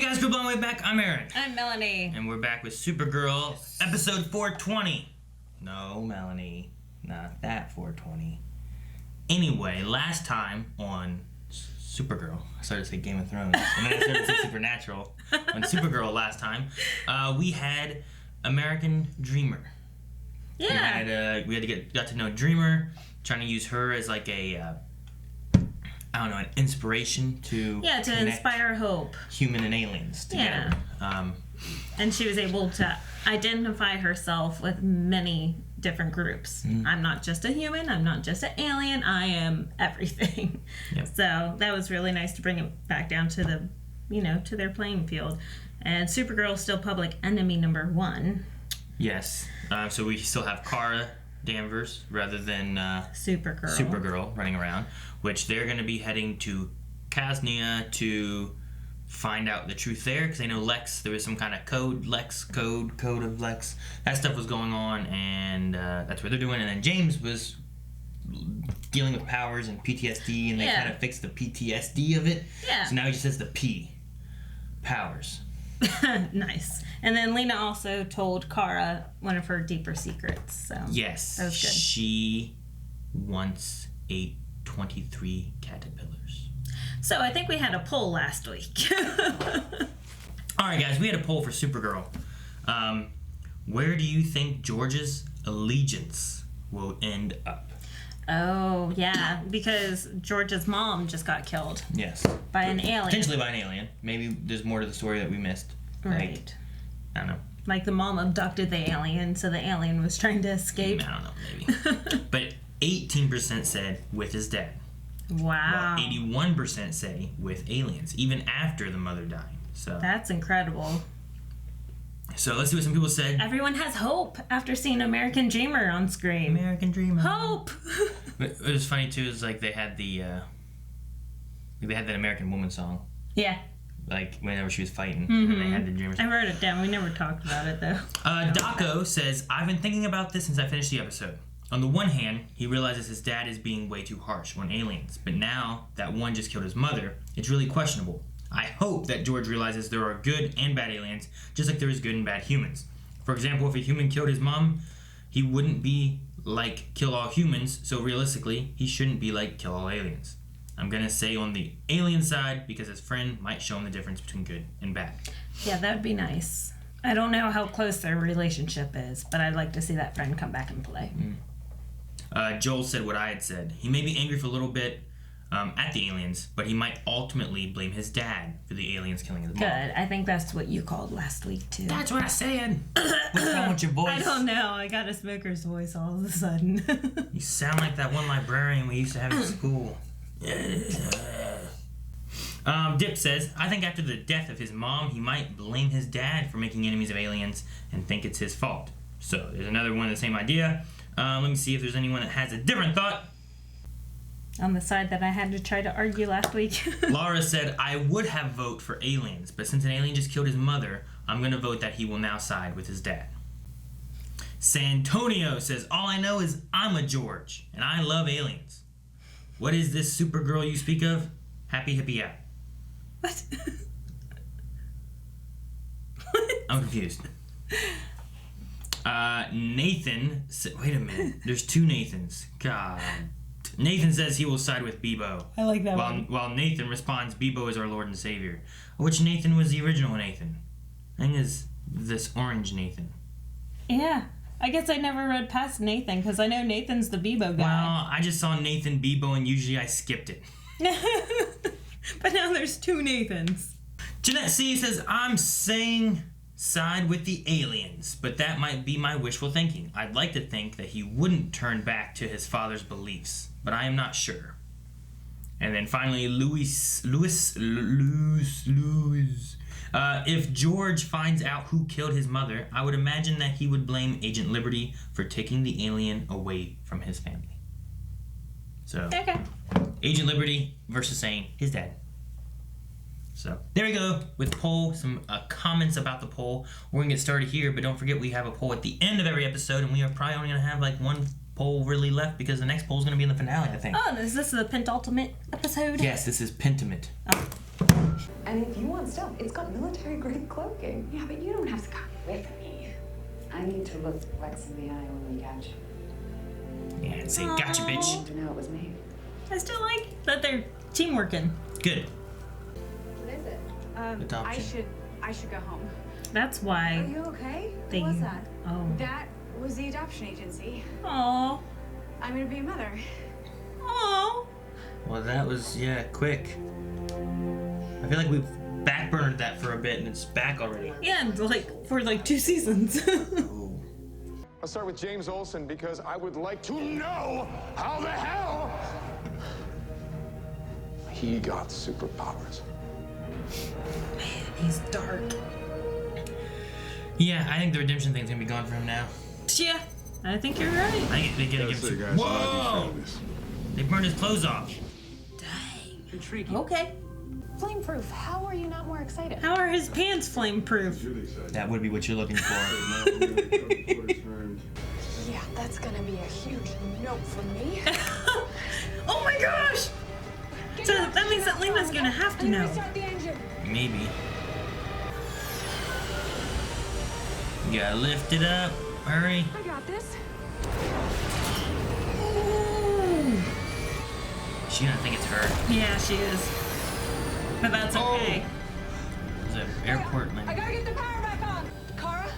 guys, good long way back. I'm Aaron. I'm Melanie. And we're back with Supergirl, episode 420. No, Melanie, not that 420. Anyway, last time on Supergirl, I started to say Game of Thrones, and then I started to say Supernatural. On Supergirl last time, we had American Dreamer. Yeah. We got to know Dreamer, trying to use her as like a, an inspiration to inspire hope. Human and aliens together. Yeah. And she was able to identify herself with many different groups. Mm-hmm. I'm not just a human. I'm not just an alien. I am everything. Yep. So that was really nice to bring it back down to to their playing field. And Supergirl is still public enemy number 1. Yes. So we still have Kara Danvers rather than Supergirl running around, which they're going to be heading to Kasnia to find out the truth there, because they know Lex, there was some kind of code of Lex, that stuff was going on, and that's what they're doing. And then James was dealing with powers and PTSD, and they kind of fixed the PTSD of it. So now he just says the P, powers. Nice. And then Lena also told Kara one of her deeper secrets. So yes, that was good. She once ate 23 caterpillars. So I think we had a poll last week. All right, guys, we had a poll for Supergirl. Where do you think George's allegiance will end up? Oh, yeah, because George's mom just got killed. Yes. By an alien. Potentially by an alien. Maybe there's more to the story that we missed. Right. I don't know. Like the mom abducted the alien, so the alien was trying to escape. I don't know, maybe. But 18% said with his dad. Wow. While 81% say with aliens, even after the mother died. So that's incredible. So let's see what some people said. Everyone has hope after seeing American Dreamer on screen. American Dreamer. Hope! But it was funny too, is like they had that American Woman song. Yeah. Like whenever she was fighting, mm-hmm. and they had the Dreamers. I wrote it down. We never talked about it though. Daco says, I've been thinking about this since I finished the episode. On the one hand, he realizes his dad is being way too harsh on aliens, but now that one just killed his mother, it's really questionable. I hope that George realizes there are good and bad aliens, just like there is good and bad humans. For example, if a human killed his mom, he wouldn't be like kill all humans, so realistically, he shouldn't be like kill all aliens. I'm going to say on the alien side because his friend might show him the difference between good and bad. Yeah, that'd be nice. I don't know how close their relationship is, but I'd like to see that friend come back and play. Joel said what I had said. He may be angry for a little bit at the aliens, but he might ultimately blame his dad for the aliens killing his mom. Good. I think that's what you called last week, too. That's what I said. What's wrong with your voice? I don't know. I got a smoker's voice all of a sudden. You sound like that one librarian we used to have in school. Dip says, I think after the death of his mom, he might blame his dad for making enemies of aliens and think it's his fault. So there's another one of the same idea. Let me see if there's anyone that has a different thought. On the side that I had to try to argue last week. Laura said, I would have vote for aliens, but since an alien just killed his mother, I'm going to vote that he will now side with his dad. Santonio says, all I know is I'm a George, and I love aliens. What is this Supergirl you speak of? Happy hippie out. What? I'm confused. Nathan, wait a minute. There's 2 Nathans. God. Nathan says he will side with Bebo. I like that one. While Nathan responds, Bebo is our Lord and Savior. Which Nathan was the original Nathan? I think it's this orange Nathan. Yeah. I guess I never read past Nathan, because I know Nathan's the Bebo guy. Well, I just saw Nathan Bebo, and usually I skipped it. But now there's 2 Nathans. Jeanette C says, I'm saying side with the aliens, but that might be my wishful thinking. I'd like to think that he wouldn't turn back to his father's beliefs, but I am not sure. And then finally, Louis. If George finds out who killed his mother, I would imagine that he would blame Agent Liberty for taking the alien away from his family. So, okay. Agent Liberty versus saying his dad. So, there we go with poll, some comments about the poll. We're going to get started here, but don't forget we have a poll at the end of every episode, and we are probably only going to have like one poll really left because the next poll is going to be in the finale, I think. Oh, is this the penultimate episode? Yes, this is penultimate. Oh. And if you want stuff, it's got military-grade cloaking. Yeah, but you don't have to come with me. I need to look Lex in the eye when we catch him. Yeah, and say, gotcha, bitch. To know it was me. I still like that they're teamworking. Good. What is it? Adoption. I should go home. That's why Are you okay? they. What was that? Oh. That was the adoption agency. Oh. I'm gonna be a mother. Oh. Well, that was, yeah, quick. I feel like we've backburnered that for a bit and it's back already. Yeah, and like for like 2 seasons. Ooh. I'll start with James Olsen because I would like to know how the hell he got superpowers. He's dark. Yeah, I think the redemption thing's gonna be gone for him now. Yeah, I think you're right. I think they're gonna give him super. Whoa! They burned his clothes off. Dang. Intriguing. Okay. Flame-proof. How are you not more excited? How are his pants flame-proof? That would be what you're looking for. Yeah, that's gonna be a huge nope from me. Oh my gosh! So that means that Lena's gonna have to know. Maybe. You gotta lift it up. Hurry. I got this. Ooh. She's gonna think it's her. Yeah, she is. But that's okay. There's an airport landing. I gotta get the power back on. Kara?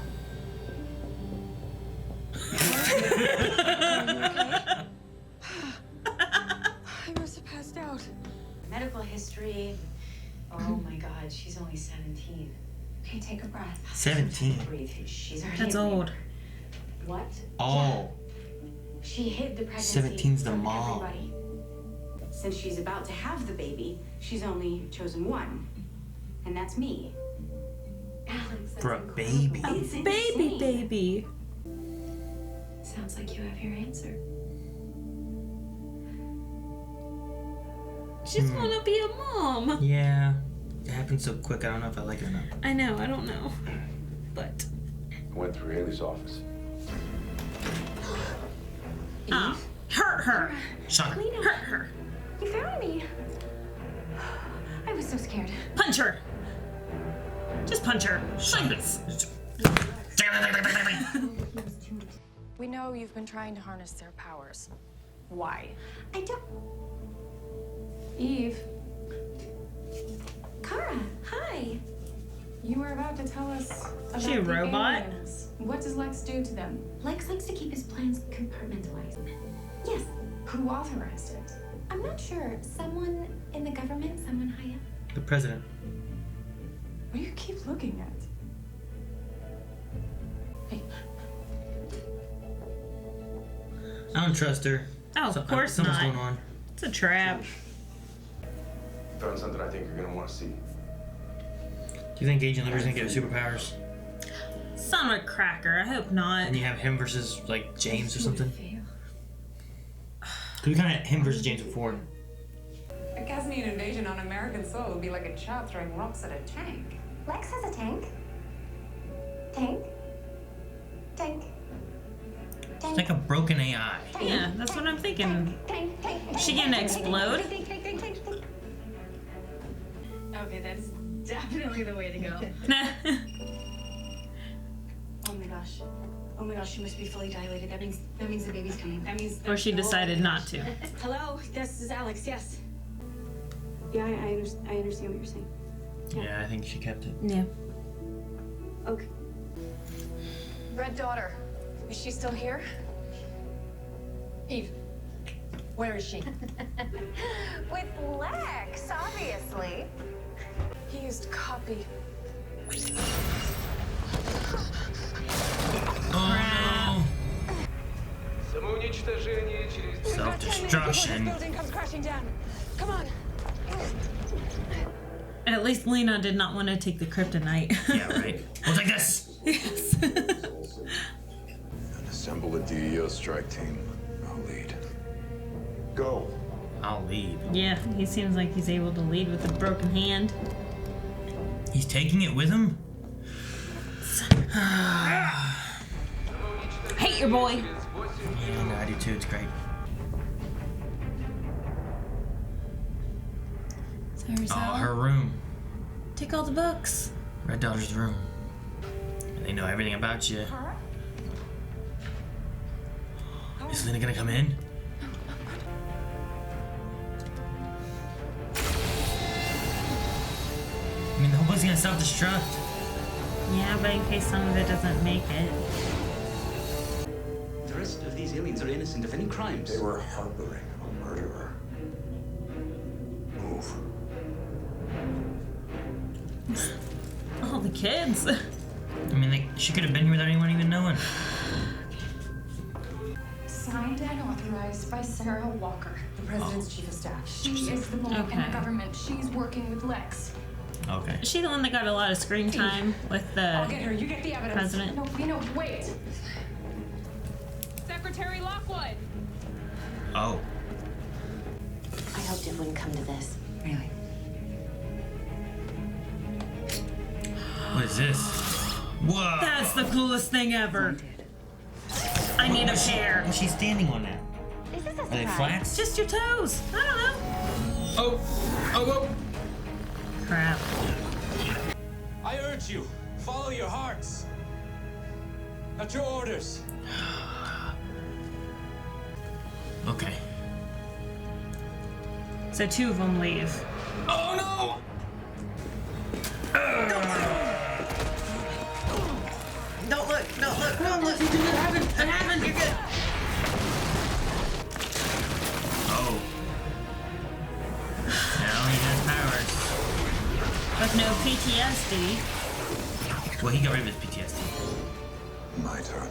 I must have passed out. Medical history. Oh my God, she's only 17. Okay, take a breath. 17. Breathe. She's already That's in labor. old. What? Oh. She hid the pregnancy 17's the from mom. everybody. Since she's about to have the baby, she's only chosen one. And that's me. Alex, that's For a incredible. baby. It's Baby, insane. baby. Sounds like you have your answer. She's gonna be a mom. Yeah. It happened so quick, I don't know if I like it or not. I know, I don't know. But. I went through Haley's office. Oh. Hurt her. Shut her. Hurt her. You found me. I was so scared. Punch her. Just punch her. Like this. We know you've been trying to harness their powers. Why? I don't. Eve. Kara, hi. You were about to tell us about She a the robot? aliens. What does Lex do to them? Lex likes to keep his plans compartmentalized. Yes, Who authorized it? I'm not sure. Someone in the government, someone high up. The president. What do you keep looking at? Hey, I don't trust her. Oh, of course Something's not. going on. It's a trap. Found something I think you're gonna want to see. Do you think Agent Liberty's gonna get superpowers? Son of a cracker. I hope not. And you have him versus, like, James or something? fail. Because we kind of had him versus James before. A Casnian invasion on American soil would be like a child throwing rocks at a tank. Lex has a tank. Tank. Tank. It's like a broken AI. Yeah, that's what I'm thinking. Tank. Tank. Is she gonna explode? Okay, that's definitely the way to go. Oh my gosh. Oh my gosh, she must be fully dilated. That means the baby's coming. That means. Or she decided not to. Hello, this is Alex. Yes. Yeah, I understand what you're saying. Yeah, I think she kept it. Yeah. Okay. Red daughter. Is she still here? Eve. Where is she? With Lex, obviously. He used copy. Oh Самоуничтожение через... We've got 10 minutes before this Self-destruction. building comes crashing down. Come on. At least Lena did not want to take the kryptonite. Yeah, right. We'll take this. Yes. Assemble a DEO strike team. I'll lead. Go. I'll lead. Yeah, he seems like he's able to lead with a broken hand. He's taking it with him? Hate your boy. Yeah, no, I do too. It's great. So Oh, her room. Take all the books. Red Daughter's room. And they know everything about you. Is Lena gonna come in? I mean, the whole book's gonna self-destruct. Yeah, but in case some of it doesn't make it. The rest of these aliens are innocent of any crimes. They were harboring a murderer. Move. Oh, the kids. I mean, she could have been here without anyone even knowing. Signed and authorized by Sarah Walker, the president's chief of staff. She is the mole in Okay. the government. She's working with Lex. Okay. Is she the one that got a lot of screen time with I'll the get her. You get the evidence. president? No, wait. Secretary Lockwood. Oh. I hoped it wouldn't come to this. Really? What is this? Whoa! That's the coolest thing ever. I need a pair. What's she standing on that? Is this a Are they surprise? flats? Just your toes. I don't know. Oh! Crap. I urge you, follow your hearts. Not your orders. Okay. So 2 of them leave. Oh no! Don't look. It happened. You're good. Oh. Now he has powers. With no PTSD. Well, he got rid of his PTSD. My turn.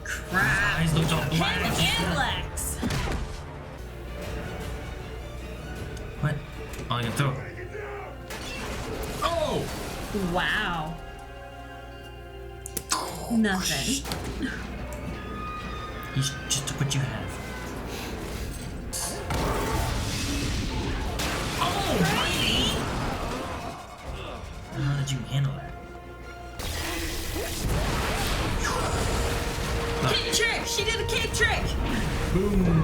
Crap. Eyes looked all black. Him and Lex. What? Oh, I can throw. Oh! Wow. Nothing. You just took what you have. Oh, mighty! How did you handle that? Cape trick! She did a cape trick! Boom!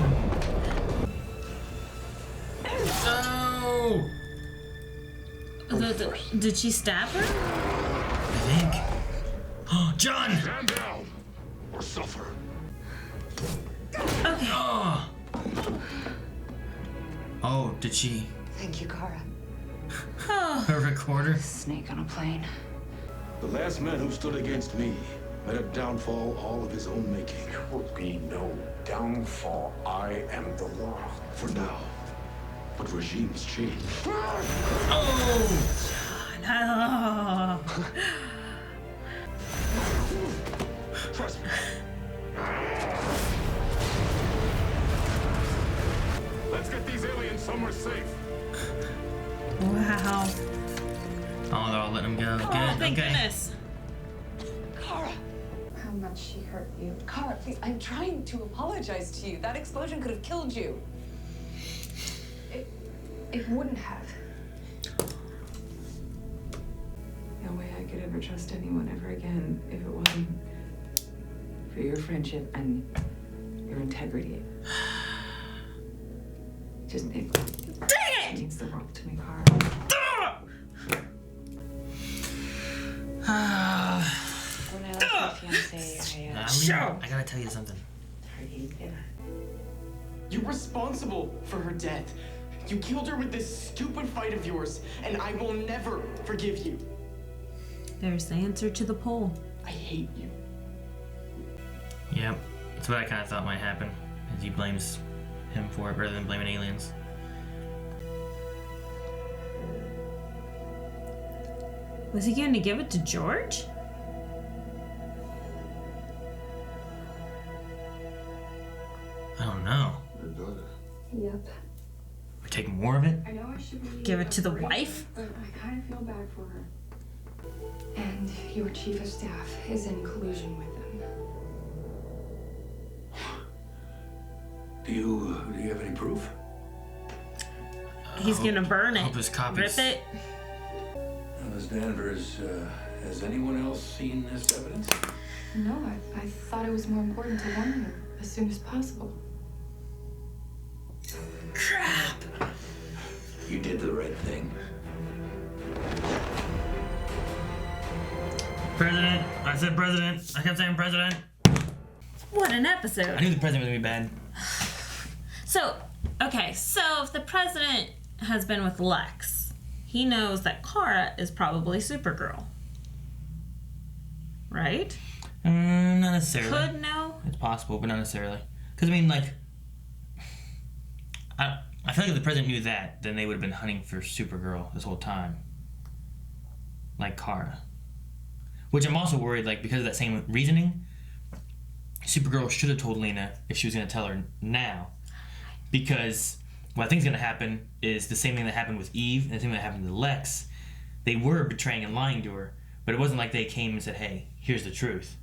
Oh! Did she stab her? I think. Oh, John! Stand down or suffer. Okay. Oh! Oh, did she? Thank you, Kara. Oh. Her recorder? Snake on a plane. The last man who stood against me met a downfall all of his own making. There will be no downfall. I am the law. For now. But regimes change. Oh! No. Trust me. Let's get these aliens somewhere safe. Wow. Oh, they're all letting him go. Oh, Good, thank okay. goodness. Kara. How much she hurt you. Kara, please, I'm trying to apologize to you. That explosion could have killed you. It wouldn't have. No way I could ever trust anyone ever again if it wasn't for your friendship and your integrity. It Dang it! means the world to me, Kara. When I lost my fiance, I gotta tell you something. You're responsible for her death. You killed her with this stupid fight of yours, and I will never forgive you. There's the answer to the poll. I hate you. Yep. That's what I kind of thought might happen. As he blames him for it rather than blaming aliens. Was he going to give it to George? I don't know. Your daughter. Yep. We take more of it? I know I should be Give it to the afraid, wife? but I kind of feel bad for her. And your chief of staff is in collusion with them. Do you have any proof? He's gonna burn I hope it. his copies. Rip it. Ms. Danvers, has anyone else seen this evidence? No, I thought it was more important to warn her as soon as possible. Crap. You did the right thing. President. I said president. I kept saying president. What an episode. I knew the president was going to be bad. So if the president has been with Lex, he knows that Kara is probably Supergirl. Right? Not necessarily. Could know? It's possible, but not necessarily. Because, I mean, like, I feel like if the president knew that, then they would have been hunting for Supergirl this whole time. Like Kara. Which I'm also worried, like, because of that same reasoning, Supergirl should have told Lena if she was going to tell her now. Because what I think is going to happen is the same thing that happened with Eve and the same thing that happened to Lex. They were betraying and lying to her, but it wasn't like they came and said, hey, here's the truth.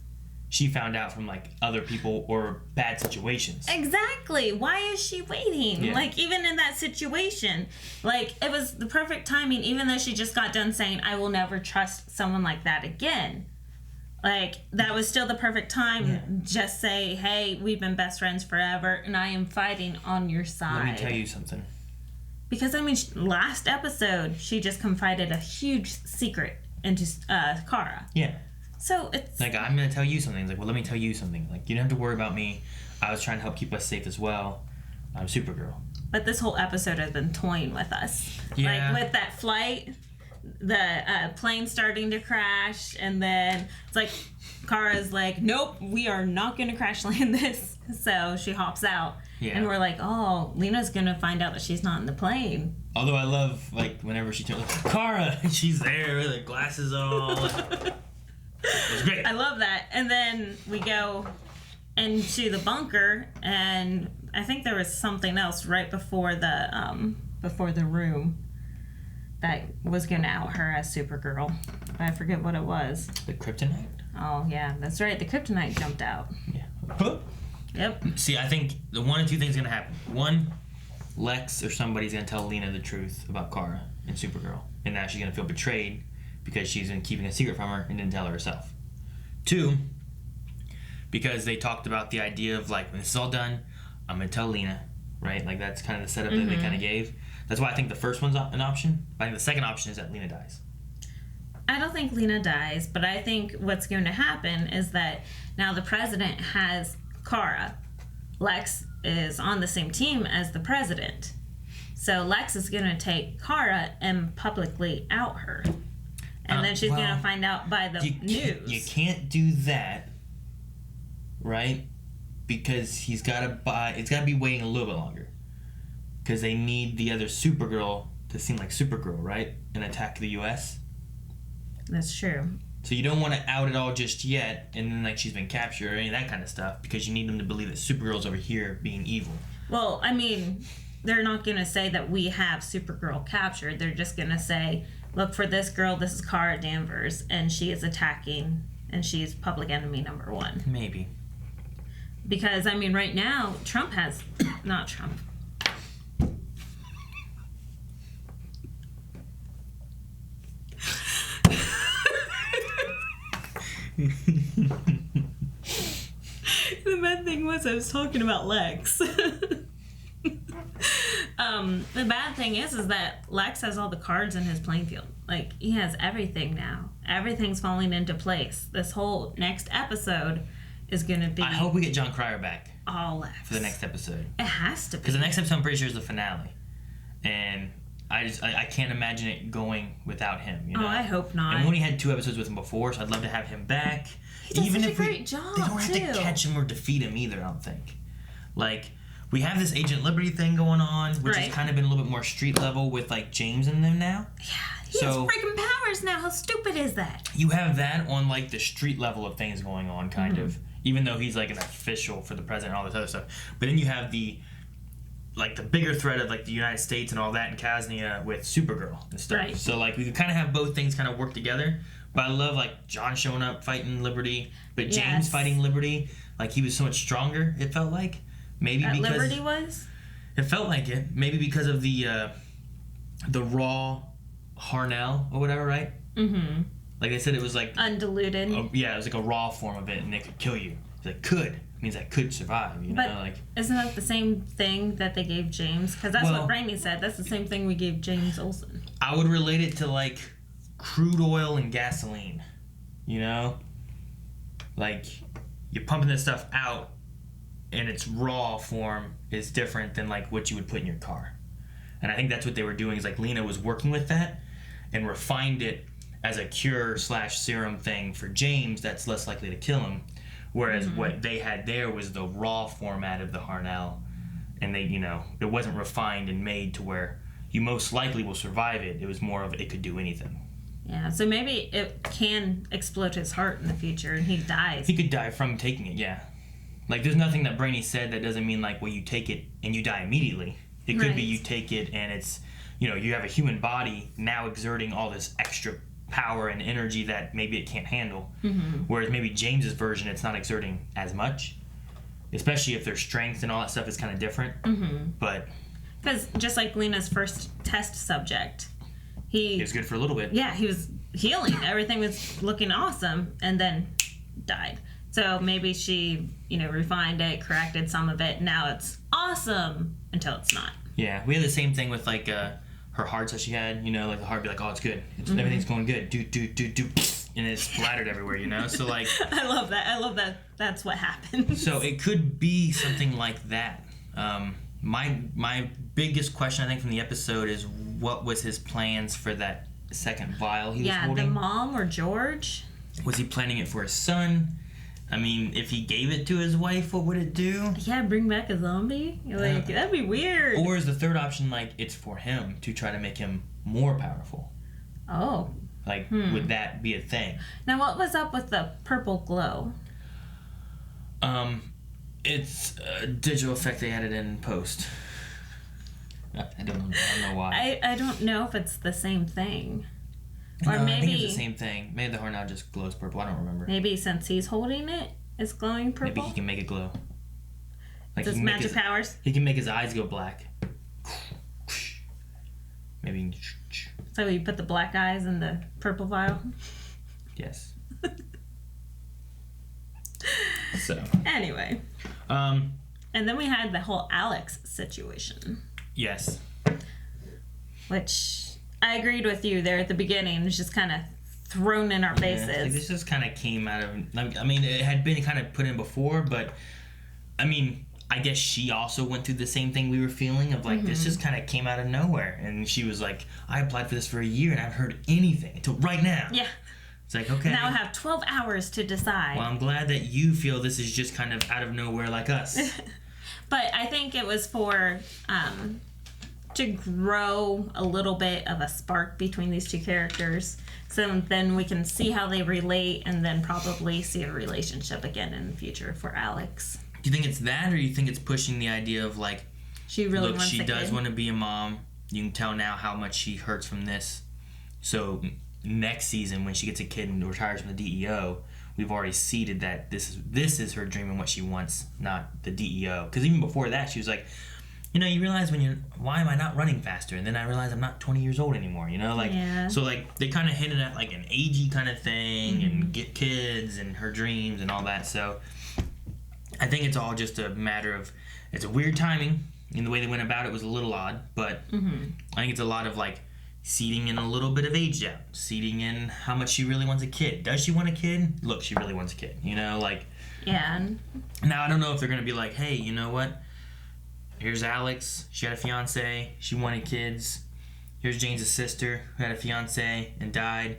She found out from, like, other people or bad situations. Exactly. Why is she waiting? Yeah. Like, even in that situation, like, it was the perfect timing, even though she just got done saying, I will never trust someone like that again. Like, that was still the perfect time. Yeah. Just say, hey, we've been best friends forever, and I am fighting on your side. Let me tell you something. Because, I mean, last episode, she just confided a huge secret into Kara. Yeah. So it's like, I'm gonna tell you something. It's like, well, let me tell you something. Like, you don't have to worry about me. I was trying to help keep us safe as well. I'm Supergirl. But this whole episode has been toying with us. Yeah. Like with that flight, the plane starting to crash, and then it's like Kara's like, nope, we are not gonna crash land this. So she hops out. Yeah. And we're like, oh, Lena's gonna find out that she's not in the plane. Although I love, like, whenever she turns, like, Kara, she's there with her glasses on. It was great. I love that. And then we go into the bunker, and I think there was something else right before the room that was going to out her as Supergirl. But I forget what it was. The kryptonite? Oh, yeah, that's right. The kryptonite jumped out. Yeah. Huh? Yep. See, I think the one of two things are going to happen. One, Lex or somebody's going to tell Lena the truth about Kara and Supergirl. And now she's going to feel betrayed because she's been keeping a secret from her and didn't tell her herself. Two, because they talked about the idea of, like, when this is all done, I'm going to tell Lena, right? Like, that's kind of the setup that they kind of gave. That's why I think the first one's an option. But I think the second option is that Lena dies. I don't think Lena dies, but I think what's going to happen is that now the president has Kara. Lex is on the same team as the president. So Lex is going to take Kara and publicly out her. And then she's going to find out by the news. You can't do that, right? Because it's got to be waiting a little bit longer. Because they need the other Supergirl to seem like Supergirl, right? And attack the U.S. That's true. So you don't want to out it all just yet, and then, like, she's been captured or any of that kind of stuff, because you need them to believe that Supergirl's over here being evil. Well, I mean, they're not going to say that we have Supergirl captured. They're just going to say, look for this girl, this is Kara Danvers, and she is attacking, and she's public enemy number one. Maybe. Because, I mean, right now, Trump has... Not Trump. The bad thing was I was talking about Lex. The bad thing is that Lex has all the cards in his playing field. Like, he has everything now. Everything's falling into place. This whole next episode is going to be... I hope we get John Cryer back. All Lex. For the next episode. It has to be. Because the next episode, I'm pretty sure, is the finale. And I can't imagine it going without him. You know? Oh, I hope not. And we only had 2 episodes with him before, so I'd love to have him back. He does such a great job, they don't have to catch him or defeat him either, I don't think. Like, we have this Agent Liberty thing going on, which has kind of been a little bit more street level with, like, James in them now. Yeah, he has freaking powers now. How stupid is that? You have that on, like, the street level of things going on, kind of. Even though he's, like, an official for the president and all this other stuff. But then you have the bigger threat of, like, the United States and all that in Kaznia with Supergirl and stuff. Right. So, like, we could kind of have both things kind of work together. But I love, like, John showing up fighting Liberty, but James fighting Liberty. Like, he was so much stronger, it felt like. Maybe because Liberty was? It felt like it. Maybe because of the raw Harnell or whatever, right? Mm-hmm. Like they said, it was like... Undiluted. Yeah, it was like a raw form of it, and it could kill you. It's like, could. It means I could survive, you know? Like, isn't that the same thing that they gave James? Because that's what Raimi said. That's the same thing we gave James Olsen. I would relate it to, like, crude oil and gasoline. you know? Like, you're pumping this stuff out in its raw form is different than, like, what you would put in your car. And I think that's what they were doing, is, like, Lena was working with that and refined it as a cure/serum thing for James that's less likely to kill him. Whereas what they had there was the raw format of the Harnell. And they, you know, it wasn't refined and made to where you most likely will survive it. It was more of it could do anything. Yeah, so maybe it can explode his heart in the future and he dies. He could die from taking it, yeah. Like, there's nothing that Brainy said that doesn't mean, like, well, you take it and you die immediately. It could be you take it and it's, you know, you have a human body now exerting all this extra power and energy that maybe it can't handle. Whereas maybe James's version, it's not exerting as much. Especially if their strength and all that stuff is kind of different. But... because just like Lena's first test subject, he was good for a little bit. Yeah, he was healing. Everything was looking awesome, and then died. So maybe she, you know, refined it, corrected some of it. Now it's awesome until it's not. Yeah, we had the same thing with like her hearts that she had. You know, like the heart would be like, oh, it's good. Everything's going good. Do. And it splattered everywhere, you know? So like... I love that. That's what happens. So it could be something like that. My biggest question, I think, from the episode is what was his plans for that second vial he was holding? Yeah, the mom or George? Was he planning it for his son? I mean, if he gave it to his wife, what would it do? Yeah, bring back a zombie? Like, that'd be weird. Or is the third option, like, it's for him to try to make him more powerful? Oh. Like, would that be a thing? Now, what was up with the purple glow? It's a digital effect they added in post. I don't know why. I don't know if it's the same thing. Or no, maybe I think it's the same thing. Maybe the Harnell just glows purple. I don't remember. Maybe since he's holding it, it's glowing purple. Maybe he can make it glow. Like Does magic powers? He can make his eyes go black. Maybe. So you put the black eyes in the purple vial? Yes. So. Anyway. And then we had the whole Alex situation. Yes. Which I agreed with you there at the beginning. It was just kind of thrown in our faces. Like this just kind of came out of... I mean, it had been kind of put in before, but... I mean, I guess she also went through the same thing we were feeling of like, this just kind of came out of nowhere. And she was like, I applied for this for a year and I haven't heard anything until right now. Yeah. It's like, okay. Now I have 12 hours to decide. Well, I'm glad that you feel this is just kind of out of nowhere like us. But I think it was for to grow a little bit of a spark between these two characters. So then we can see how they relate and then probably see a relationship again in the future for Alex. Do you think it's that, or do you think it's pushing the idea of like, she really look, wants she a does kid. want to be a mom. You can tell now how much she hurts from this. So next season, when she gets a kid and retires from the DEO, we've already seeded that this is her dream and what she wants, not the DEO. Because even before that, she was like, you know, you realize why am I not running faster? And then I realize I'm not 20 years old anymore, you know? Like, yeah. So, like, they kind of hinted at, like, an agey kind of thing and get kids and her dreams and all that. So, I think it's all just a matter of, it's a weird timing. And the way they went about it was a little odd. But I think it's a lot of, like, seeding in a little bit of age doubt. Seeding in how much she really wants a kid. Does she want a kid? Look, she really wants a kid, you know? Like, yeah. Now, I don't know if they're going to be like, hey, you know what? Here's Alex. She had a fiance. She wanted kids. Here's Jane's sister who had a fiance and died.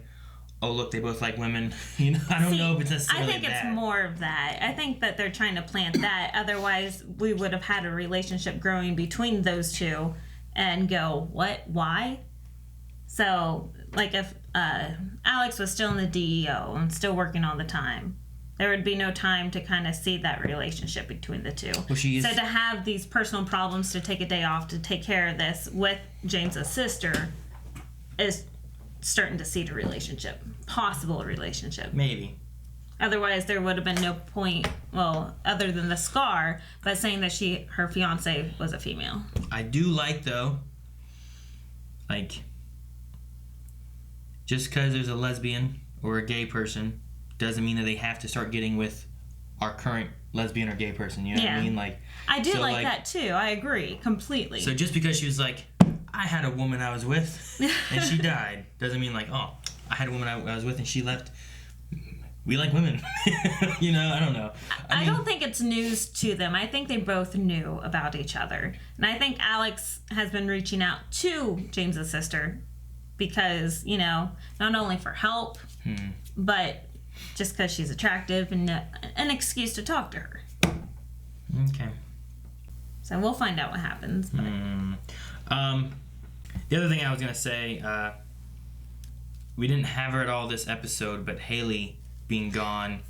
Oh, look, they both like women. You know, I don't know if it's necessarily I think it's more of that. I think that they're trying to plant that. Otherwise, we would have had a relationship growing between those two and go, what? Why? So, like, if Alex was still in the DEO and still working all the time, there would be no time to kind of see that relationship between the two. Well, so to have these personal problems, to take a day off to take care of this with James' sister is starting to seed a relationship. Possible relationship. Maybe. Otherwise, there would have been no point, well, other than the scar, but saying that her fiance was a female. I do like, though, like, just because there's a lesbian or a gay person doesn't mean that they have to start getting with our current lesbian or gay person. You know what I mean? Like, I do like that too. I agree completely. So just because she was like, I had a woman I was with and she died, doesn't mean like, oh, I had a woman I was with and she left. we like women. You know, I don't know. I don't think it's news to them. I think they both knew about each other. And I think Alex has been reaching out to James's sister because, you know, not only for help, but just because she's attractive and an excuse to talk to her. Okay. So we'll find out what happens. But. The other thing I was going to say, we didn't have her at all this episode, but Haley being gone,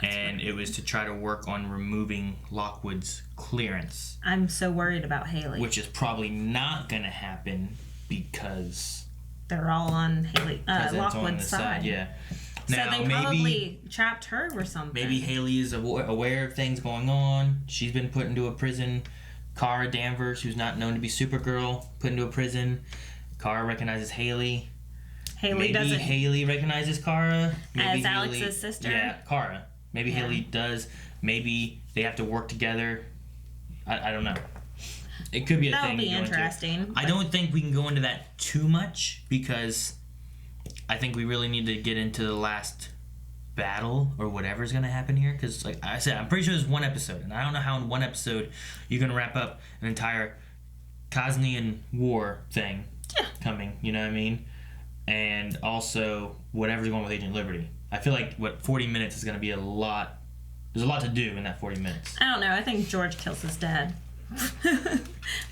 and it was to try to work on removing Lockwood's clearance. I'm so worried about Haley. Which is probably not going to happen because... they're all on Haley, Lockwood's side. Yeah. So Now, they probably trapped her or something. Maybe Haley is aware of things going on. She's been put into a prison. Kara Danvers, who's not known to be Supergirl, put into a prison. Kara recognizes Haley. Maybe Haley recognizes Kara. As Alex's sister? Yeah, Kara. Maybe Haley does. Maybe they have to work together. I don't know. It could be a thing. That would be interesting. I don't think we can go into that too much because I think we really need to get into the last battle or whatever's going to happen here. Because, like I said, I'm pretty sure there's one episode. And I don't know how in one episode you can wrap up an entire Kosnian war thing coming. You know what I mean? And also whatever's going with Agent Liberty. I feel like, 40 minutes is going to be a lot. There's a lot to do in that 40 minutes. I don't know. I think George kills his dad.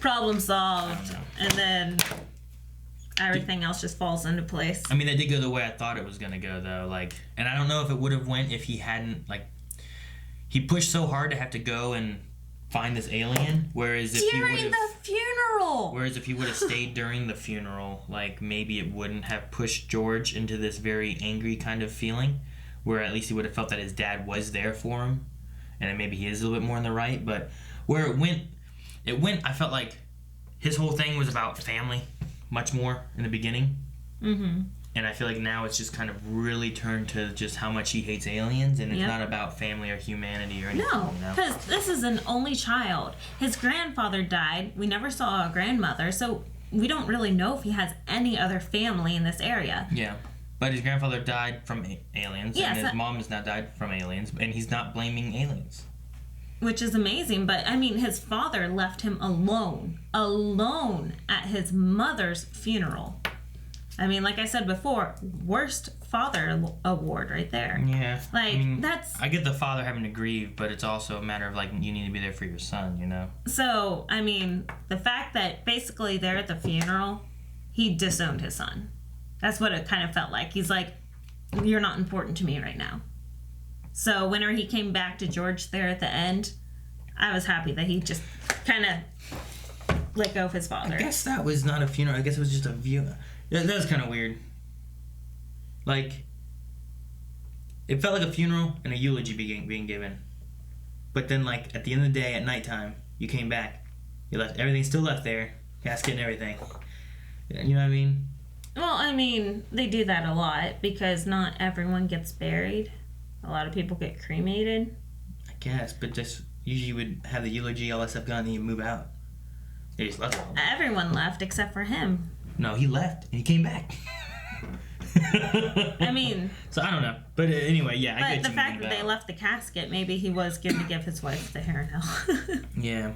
Problem solved. And then everything else just falls into place. I mean, that did go the way I thought it was going to go, though. Like, and I don't know if it would have went if he hadn't, like... He pushed so hard to have to go and find this alien, whereas if during the funeral! Whereas if he would have stayed during the funeral, like, maybe it wouldn't have pushed George into this very angry kind of feeling, where at least he would have felt that his dad was there for him, and then maybe he is a little bit more in the right, but where it went, I felt like his whole thing was about family, much more in the beginning. Mm-hmm. And I feel like now it's just kind of really turned to just how much he hates aliens, and it's not about family or humanity or anything. No, because this is an only child. His grandfather died. We never saw a grandmother, so we don't really know if he has any other family in this area. Yeah, but his grandfather died from aliens, and his mom has now died from aliens, and he's not blaming aliens. Which is amazing, but I mean, his father left him alone at his mother's funeral. I mean, like I said before, worst father award right there. Yeah. Like, I mean, that's... I get the father having to grieve, but it's also a matter of, like, you need to be there for your son, you know? So, I mean, the fact that basically there at the funeral, he disowned his son. That's what it kind of felt like. He's like, you're not important to me right now. So, whenever he came back to George there at the end, I was happy that he just kind of let go of his father. I guess that was not a funeral. I guess it was just a view... That was kind of weird. Like, it felt like a funeral and a eulogy being given. But then, like, at the end of the day, at nighttime, you came back. You left everything still left there, casket and everything. You know what I mean? Well, I mean, they do that a lot because not everyone gets buried. A lot of people get cremated. I guess, but just usually you would have the eulogy, all that stuff gone, and then you move out. They just left it all. Everyone left except for him. No, he left and he came back. I mean... So, I don't know. But anyway, yeah, I get the fact that they left the casket, maybe he was going to give his wife the hair now. Yeah.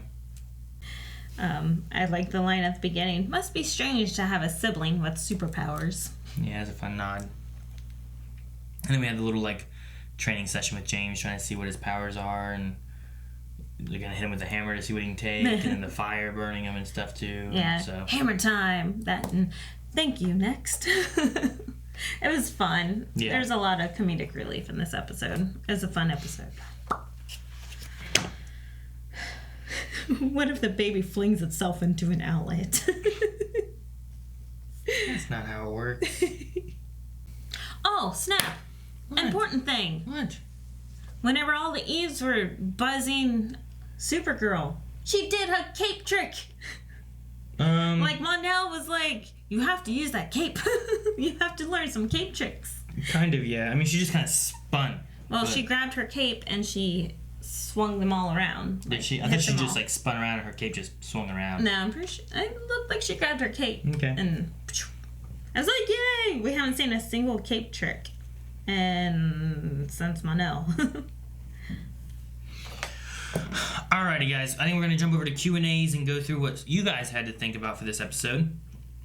I like the line at the beginning. Must be strange to have a sibling with superpowers. Yeah, it's a fun nod. And then we had the little, like, training session with James, trying to see what his powers are, and they're going to hit him with a hammer to see what he can take, and then the fire burning him and stuff, too. Yeah, so. Hammer time. That and thank you, next. It was fun. Yeah. There's a lot of comedic relief in this episode. It was a fun episode. What if the baby flings itself into an outlet? That's not how it works. Oh, snap. What? Important thing. What? Whenever all the Eves were buzzing Supergirl, she did her cape trick. Like, Mondale was like, you have to use that cape. You have to learn some cape tricks. Kind of, yeah. I mean, she just kind of spun. Well, she grabbed her cape and she swung them all around. Did she? I thought she just, like, spun around and her cape just swung around. No, I'm pretty sure. It looked like she grabbed her cape. Okay. And I was like, yay! We haven't seen a single cape trick in since Monel. Alrighty, guys. I think we're going to jump over to Q&As and go through what you guys had to think about for this episode.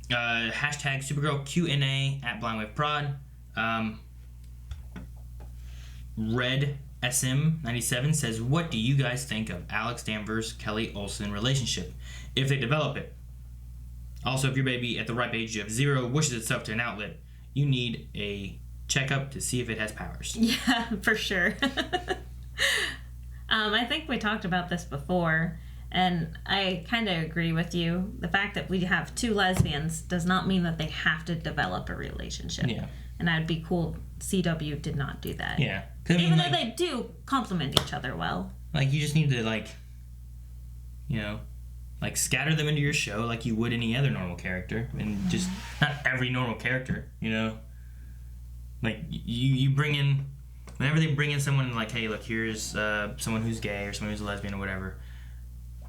Hashtag Supergirl Q&A at BlindWaveProd. Red SM97 says, what do you guys think of Alex Danvers Kelly Olsen relationship if they develop it? Also, if your baby at the ripe age of 0 wishes itself to an outlet, you need a checkup to see if it has powers. Yeah, for sure. I think we talked about this before, and I kind of agree with you. The fact that we have 2 lesbians does not mean that they have to develop a relationship. Yeah. And that would be cool. CW did not do that. Yeah. Even though they do complement each other well. Like, you just need to, scatter them into your show like you would any other normal character. And just, not every normal character, Like, you bring in, whenever they bring in someone like, hey, look, here's someone who's gay or someone who's a lesbian or whatever.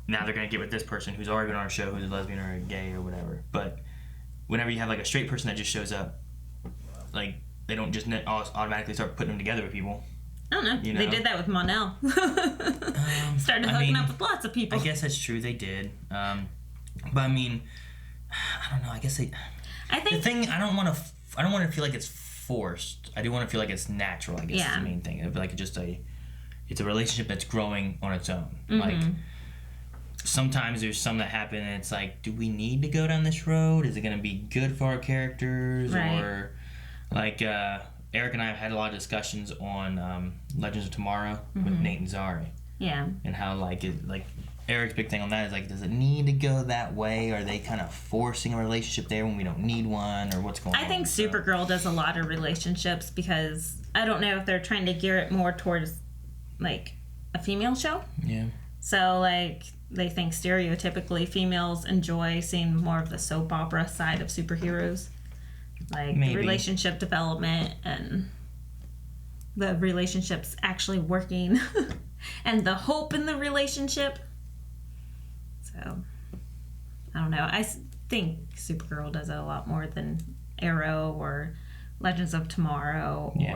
Now they're going to get with this person who's already been on our show who's a lesbian or a gay or whatever. But whenever you have, a straight person that just shows up, they don't just automatically start putting them together with people. I don't know. They did that with Monel. Started hooking up with lots of people. I guess that's true. They did. But I mean, I don't know. I guess I think the thing. I don't want to feel like it's forced. I do want to feel like it's natural. I guess is the main thing. It's a relationship that's growing on its own. Mm-hmm. Sometimes there's some that happen, and it's like, do we need to go down this road? Is it going to be good for our characters, right. or Eric and I have had a lot of discussions on Legends of Tomorrow with Nate and Zari. Yeah. And how Eric's big thing on that is does it need to go that way? Are they kind of forcing a relationship there when we don't need one, or what's going on? I think Supergirl does a lot of relationships because I don't know if they're trying to gear it more towards a female show. Yeah. So they think stereotypically females enjoy seeing more of the soap opera side of superheroes. The relationship development and the relationships actually working and the hope in the relationship. So, I don't know. I think Supergirl does it a lot more than Arrow or Legends of Tomorrow. Yeah.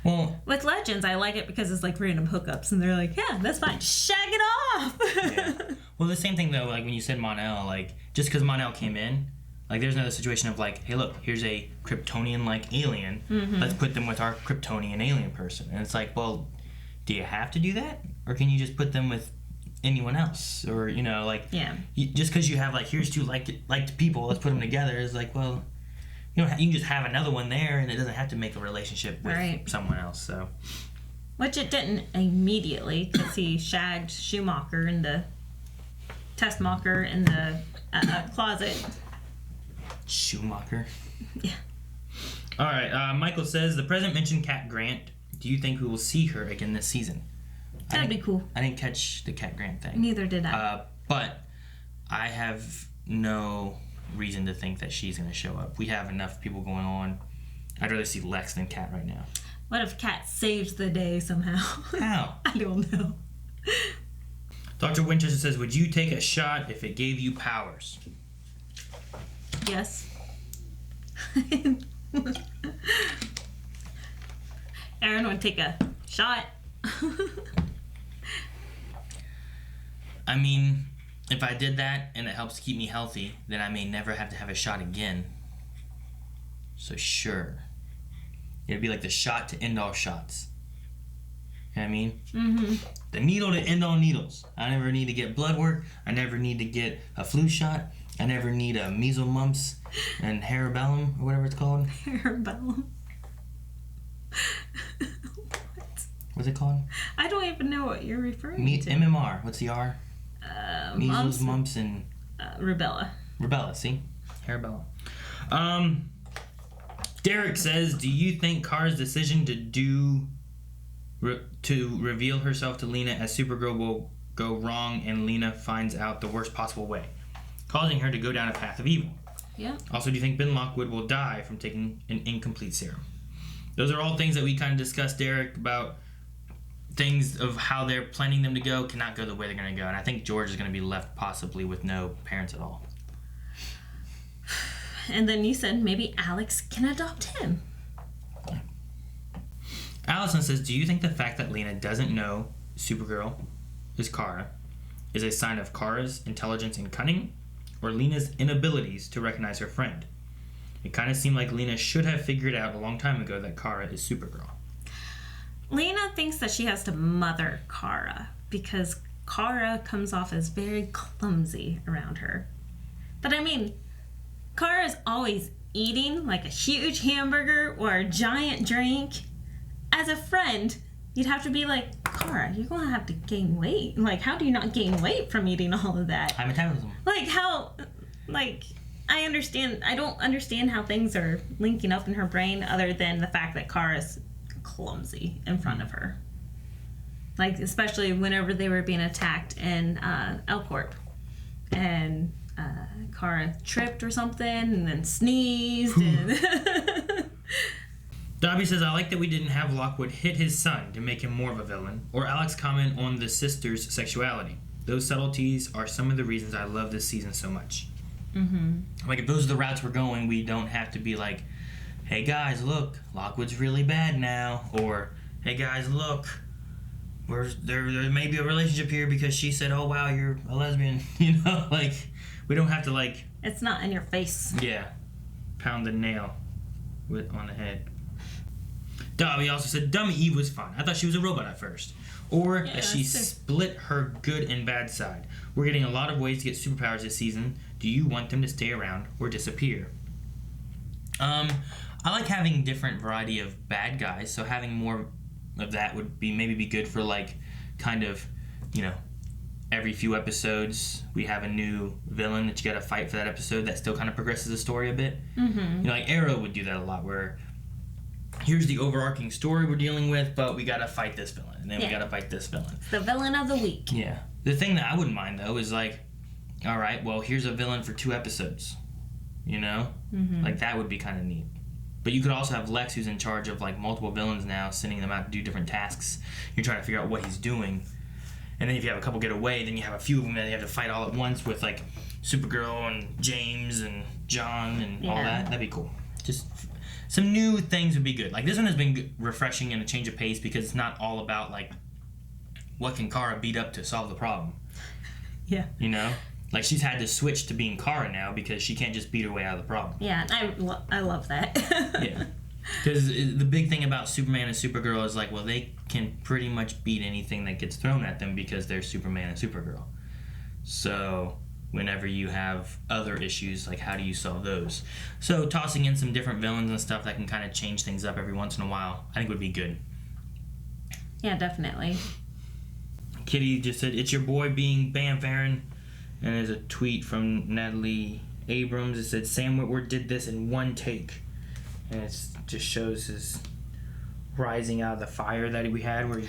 Or with Legends, I like it because it's random hookups and they're like, yeah, that's fine. Shag it off. Yeah. Well, the same thing though, when you said Mon-El, just because Mon-El came in, there's another situation of hey, look, here's a Kryptonian alien. Mm-hmm. Let's put them with our Kryptonian alien person. And it's well, do you have to do that? Or can you just put them with anyone else? Or, yeah. Just because you have, here's 2 liked people, let's put them together, is well, you can just have another one there, and it doesn't have to make a relationship with someone else, so. Which it didn't immediately, because he shagged Schumacher in the Tessmacher in the closet. Schumacher. Yeah. All right. Michael says the president mentioned Cat Grant. Do you think we will see her again this season? That'd be cool. I didn't catch the Cat Grant thing. Neither did I. But I have no reason to think that she's going to show up. We have enough people going on. I'd rather see Lex than Cat right now. What if Cat saves the day somehow? How? I don't know. Dr. Winchester says, would you take a shot if it gave you powers? Yes. Aaron would take a shot. I mean, if I did that and it helps keep me healthy, then I may never have to have a shot again. So sure. It'd be like the shot to end all shots. You know what I mean? Mm-hmm. The needle to end all needles. I never need to get blood work. I never need to get a flu shot. I never need a measles, mumps, and harabellum, or whatever it's called. Harabellum. What's it called? I don't even know what you're referring to. MMR. What's the R? Measles, mumps, and... rubella. Rubella, see? Harabellum. Derek says, do you think Kara's decision to reveal herself to Lena as Supergirl will go wrong and Lena finds out the worst possible way, causing her to go down a path of evil? Yeah. Also, do you think Ben Lockwood will die from taking an incomplete serum? Those are all things that we kind of discussed, Derek, about things of how they're planning them to go cannot go the way they're going to go. And I think George is going to be left possibly with no parents at all. And then you said maybe Alex can adopt him. Allison says, do you think the fact that Lena doesn't know Supergirl is Kara is a sign of Kara's intelligence and cunning, or Lena's inabilities to recognize her friend? It kind of seemed like Lena should have figured out a long time ago that Kara is Supergirl. Lena thinks that she has to mother Kara because Kara comes off as very clumsy around her. But I mean, Kara's always eating like a huge hamburger or a giant drink. As a friend, you'd have to be like, Kara, you're going to have to gain weight. Like, how do you not gain weight from eating all of that? High metabolism. Like, how, like, I don't understand how things are linking up in her brain other than the fact that Kara's clumsy in front of her. Like, especially whenever they were being attacked in L-Corp. And Kara tripped or something and then sneezed. And Dobby says, I like that we didn't have Lockwood hit his son to make him more of a villain, or Alex comment on the sister's sexuality. Those subtleties are some of the reasons I love this season so much. Mm-hmm. Like, if those are the routes we're going, we don't have to be like, hey guys, look, Lockwood's really bad now. Or, hey guys, look, there may be a relationship here because she said, oh wow, you're a lesbian. You know, like, we don't have to, like... It's not in your face. Yeah. Pound the nail on the head. Dobby also said, Dummy Eve was fun. I thought she was a robot at first. Or that she split her good and bad side. We're getting a lot of ways to get superpowers this season. Do you want them to stay around or disappear? I like having different variety of bad guys, so having more of that would maybe be good for, like, kind of, you know, every few episodes we have a new villain that you gotta fight for that episode that still kind of progresses the story a bit. Mm-hmm. You know, like Arrow would do that a lot, where here's the overarching story we're dealing with, but we gotta fight this villain, and then we gotta fight this villain. The villain of the week. Yeah. The thing that I wouldn't mind, though, is like, all right, well, here's a villain for 2 episodes. You know? Mm-hmm. Like, that would be kind of neat. But you could also have Lex, who's in charge of, like, multiple villains now, sending them out to do different tasks. You're trying to figure out what he's doing. And then if you have a couple get away, then you have a few of them that you have to fight all at once with, like, Supergirl and James and John and all that. That'd be cool. Just some new things would be good. Like, this one has been refreshing and a change of pace because it's not all about, like, what can Kara beat up to solve the problem. Yeah. You know? Like, she's had to switch to being Kara now because she can't just beat her way out of the problem. Yeah, I love that. Yeah. Because the big thing about Superman and Supergirl is, like, well, they can pretty much beat anything that gets thrown at them because they're Superman and Supergirl. So whenever you have other issues, like, how do you solve those? So tossing in some different villains and stuff that can kind of change things up every once in a while, I think would be good. Yeah, definitely. Kitty just said, it's your boy being Bam Farron. And there's a tweet from Natalie Abrams. It said, Sam Witwer did this in one take. And it just shows his rising out of the fire that we had. Where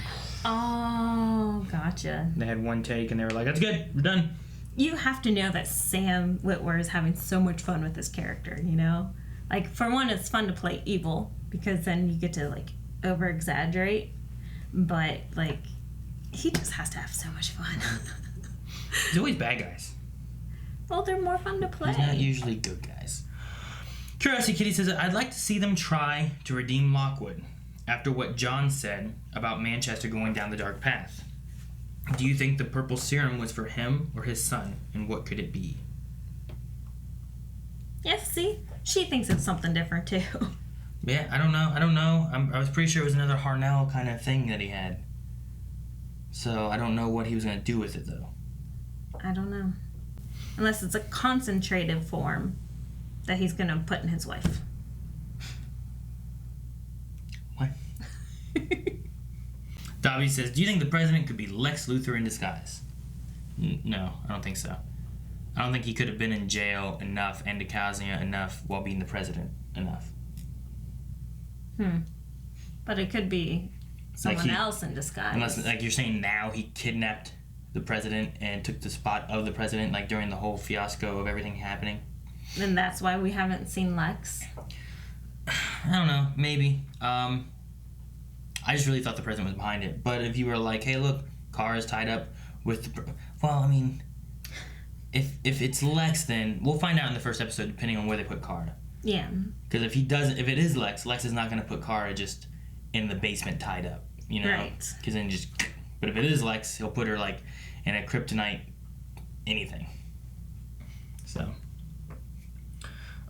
Oh, gotcha. They had one take and they were like, that's good, we're done. You have to know that Sam Witwer is having so much fun with this character, you know? Like, for one, it's fun to play evil because then you get to, like, over-exaggerate. But, like, he just has to have so much fun. He's always bad guys. Well, they're more fun to play. He's not usually good guys. Curiosity Kitty says, I'd like to see them try to redeem Lockwood after what John said about Manchester going down the dark path. Do you think the purple serum was for him or his son, and what could it be? Yes, see? She thinks it's something different, too. Yeah, I don't know. I was pretty sure it was another Harnell kind of thing that he had. So I don't know what he was going to do with it, though. I don't know. Unless it's a concentrated form that he's going to put in his wife. What? Dobby says, do you think the president could be Lex Luthor in disguise? No, I don't think so. I don't think he could have been in jail enough and Dicassia enough while being the president enough. But it could be someone else in disguise. Unless, like you're saying now, he kidnapped the president and took the spot of the president, like during the whole fiasco of everything happening. And that's why we haven't seen Lex? I don't know, maybe. I just really thought the president was behind it. But if you were like, hey, look, Kara's tied up with the... Well, I mean, if it's Lex, then we'll find out in the first episode, depending on where they put Kara. Yeah. Because if it is Lex is not going to put Kara just in the basement tied up, you know? Right. Because then just... But if it is Lex, he'll put her, like, in a kryptonite anything. So.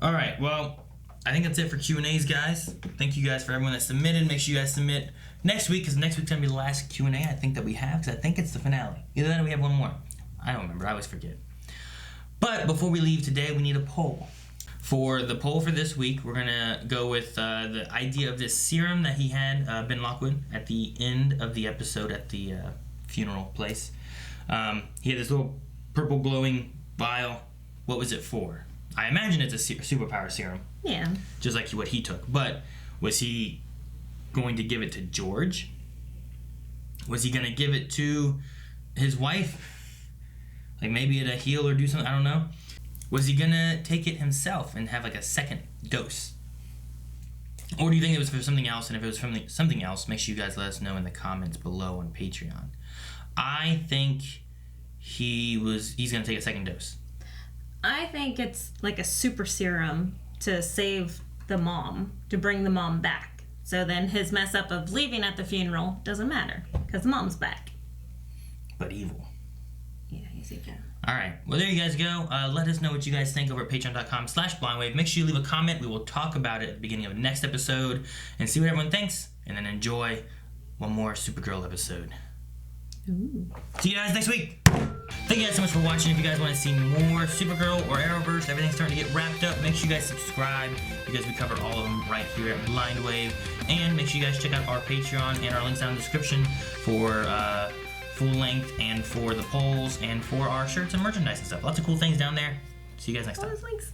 All right, well, I think that's it for Q&As, guys. Thank you guys for everyone that submitted. Make sure you guys submit next week, because next week's going to be the last Q&A I think that we have, because I think it's the finale. Either that or we have one more. I don't remember. I always forget. But before we leave today, we need a poll. For the poll for this week, we're going to go with the idea of this serum that he had, Ben Lockwood, at the end of the episode at the funeral place. He had this little purple glowing vial. What was it for? I imagine it's a superpower serum. Yeah. Just like what he took. But was he going to give it to George? Was he going to give it to his wife? Like maybe it'll heal or do something, I don't know. Was he gonna take it himself and have like a second dose? Or do you think it was for something else? And if it was from something else, make sure you guys let us know in the comments below on Patreon. I think he's gonna take a second dose. I think it's like a super serum to save the mom, to bring the mom back. So then his mess up of leaving at the funeral doesn't matter, because the mom's back. But evil. Yeah, he's evil. Alright, well there you guys go. Let us know what you guys think over at patreon.com/blindwave. Make sure you leave a comment. We will talk about it at the beginning of the next episode and see what everyone thinks, and then enjoy one more Supergirl episode. Ooh. See you guys next week. Thank you guys so much for watching. If you guys want to see more Supergirl or Arrowverse, everything's starting to get wrapped up. Make sure you guys subscribe, because we cover all of them right here at Blindwave. And make sure you guys check out our Patreon and our links down in the description for full length and for the polls and for our shirts and merchandise and stuff. Lots of cool things down there. See you guys next time. Links.